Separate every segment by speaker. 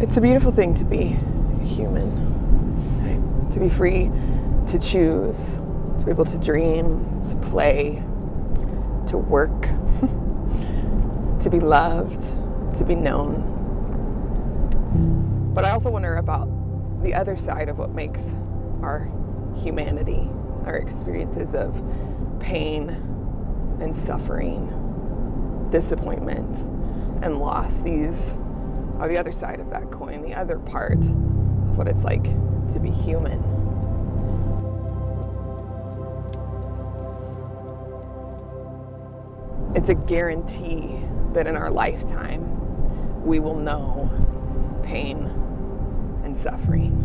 Speaker 1: It's a beautiful thing to be human, right? To be free to choose, to be able to dream, to play, to work, to be loved, to be known. But I also wonder about the other side of what makes our humanity, our experiences of pain and suffering, disappointment and loss. These are the other side of that coin, the other part of what it's like to be human. It's a guarantee that in our lifetime we will know pain and suffering.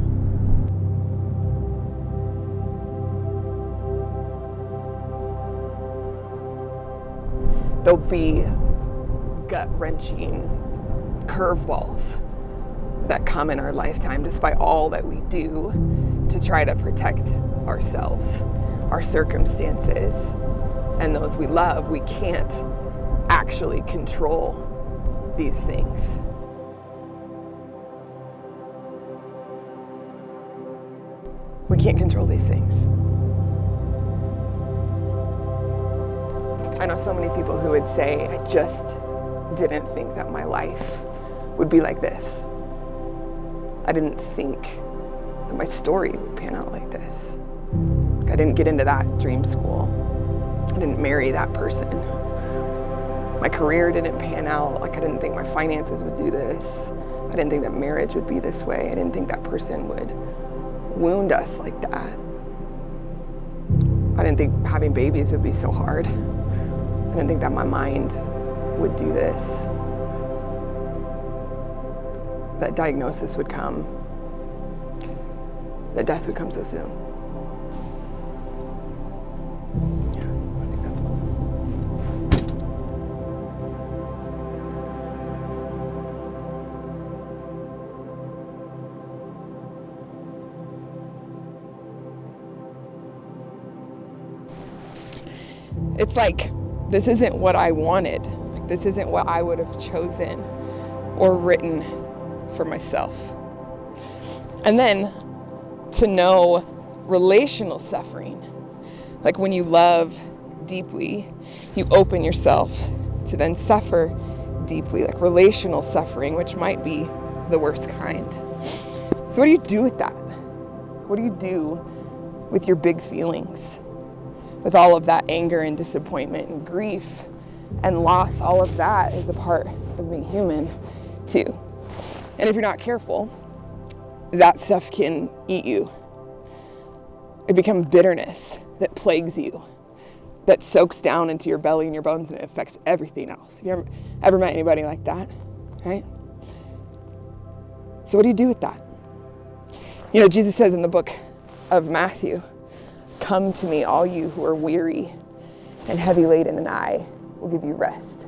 Speaker 1: There'll be gut-wrenching curveballs that come in our lifetime despite all that we do to try to protect ourselves, our circumstances, and those we love. We can't actually control these things. We can't control these things. I know so many people who would say, I just didn't think that my life would be like this. I didn't think that my story would pan out like this. I didn't get into that dream school. I didn't marry that person. My career didn't pan out. I didn't think my finances would do this. I didn't think that marriage would be this way. I didn't think that person would wound us like that. I didn't think having babies would be so hard. I didn't think that my mind would do this. That diagnosis would come. That death would come so soon. Yeah, I think that's all. It's like, this isn't what I wanted. This isn't what I would have chosen or written for myself. And then to know relational suffering, like when you love deeply, you open yourself to then suffer deeply, like relational suffering, which might be the worst kind. So what do you do with that? What do you do with your big feelings? With all of that anger and disappointment and grief and loss, all of that is a part of being human too. And if you're not careful, that stuff can eat you. It becomes bitterness that plagues you, that soaks down into your belly and your bones, and it affects everything else. Have you ever met anybody like that, right? So what do you do with that? You know, Jesus says in the book of Matthew, "Come to me, all you who are weary and heavy laden, and I will give you rest."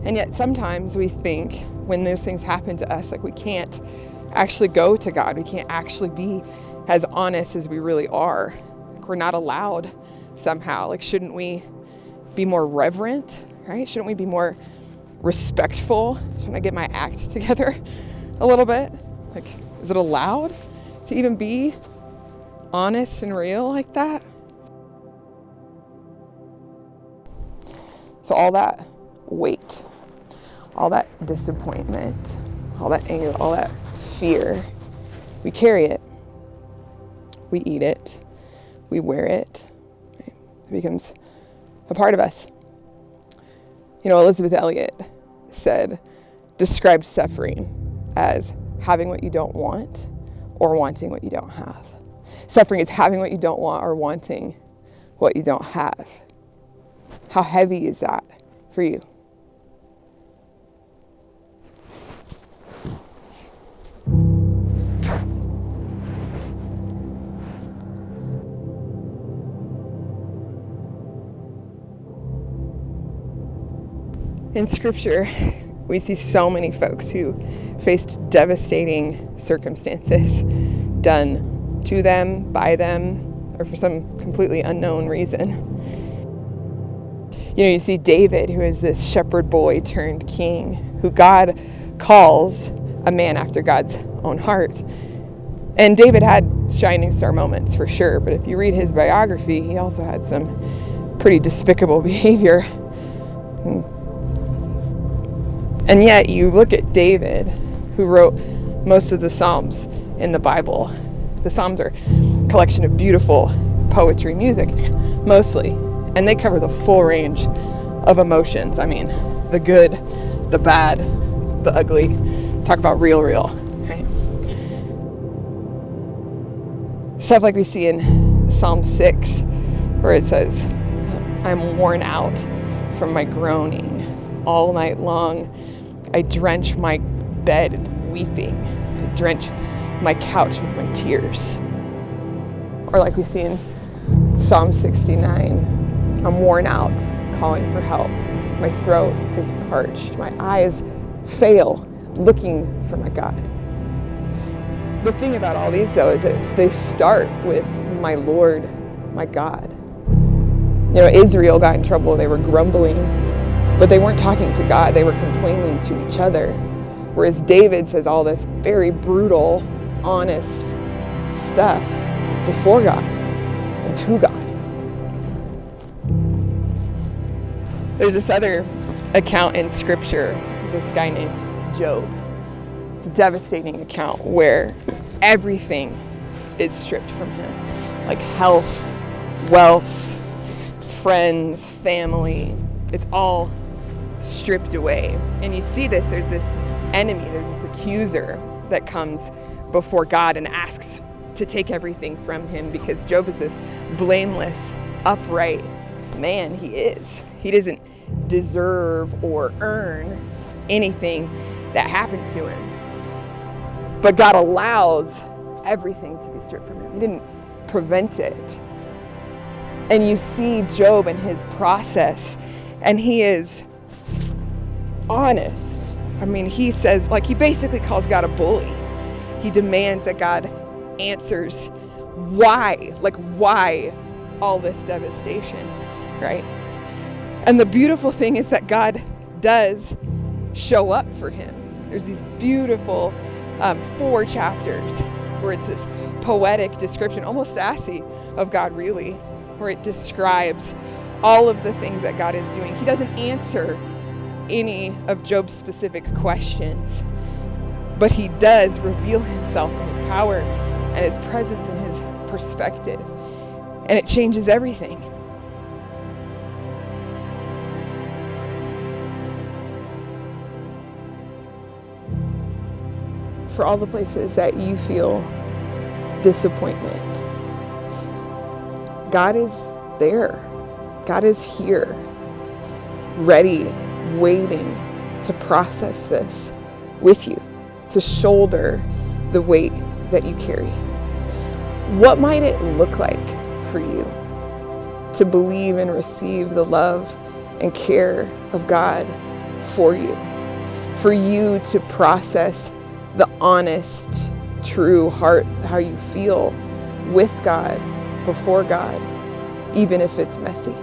Speaker 1: And yet sometimes we think when those things happen to us, like we can't actually go to God. We can't actually be as honest as we really are. Like we're not allowed somehow. Like, shouldn't we be more reverent, right? Shouldn't we be more respectful? Shouldn't I get my act together a little bit? Like, is it allowed to even be honest and real like that? So all that weight, all that disappointment, all that anger, all that fear, we carry it, we eat it, we wear it, right? It becomes a part of us. You know, Elizabeth Elliot described suffering as having what you don't want or wanting what you don't have. Suffering is having what you don't want or wanting what you don't have. How heavy is that for you? In Scripture, We see so many folks who faced devastating circumstances done to them, by them, or for some completely unknown reason. You know, you see David, who is this shepherd boy turned king, who God calls a man after God's own heart. And David had shining star moments for sure, but if you read his biography, he also had some pretty despicable behavior. And yet you look at David, who wrote most of the Psalms in the Bible. The Psalms are a collection of beautiful poetry, music, mostly. And they cover the full range of emotions. I mean, the good, the bad, the ugly. Talk about real, right? Stuff like we see in Psalm 6, where it says, I'm worn out from my groaning all night long. I drench my bed with weeping. I drench my couch with my tears. Or like we see in Psalm 69, I'm worn out, calling for help. My throat is parched. My eyes fail, looking for my God. The thing about all these, though, is that they start with my Lord, my God. You know, Israel got in trouble. They were grumbling, but they weren't talking to God. They were complaining to each other. Whereas David says all this very brutal, honest stuff before God and to God. There's this other account in Scripture, this guy named Job. It's a devastating account where everything is stripped from him, like health, wealth, friends, family. It's all stripped away. And you see this, there's this enemy, there's this accuser that comes before God and asks to take everything from him, because Job is this blameless, upright man. He is. He doesn't deserve or earn anything that happened to him. But God allows everything to be stripped from him. He didn't prevent it. And you see Job in his process, and he is honest. I mean, he says, like, he basically calls God a bully. He demands that God answers why all this devastation, right? And the beautiful thing is that God does show up for him. There's these beautiful 4 chapters where it's this poetic description, almost sassy, of God, really, where it describes all of the things that God is doing. He doesn't answer any of Job's specific questions, but he does reveal himself and his power and his presence and his perspective, and it changes everything. For all the places that you feel disappointment, God is there. God is here, ready, waiting to process this with you, to shoulder the weight that you carry. What might it look like for you to believe and receive the love and care of God for you to process the honest, true heart, how you feel with God, before God, even if it's messy?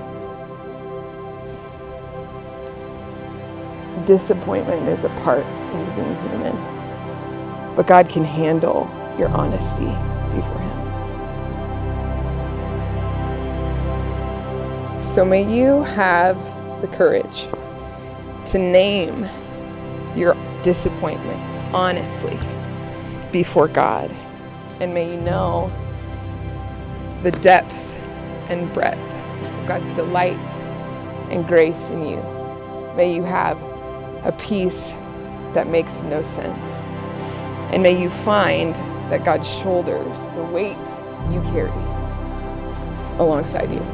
Speaker 1: Disappointment is a part of being human, but God can handle your honesty before Him. So may you have the courage to name your disappointments honestly before God, and may you know the depth and breadth of God's delight and grace in you. May you have a peace that makes no sense, and may you find that God shoulders the weight you carry alongside you.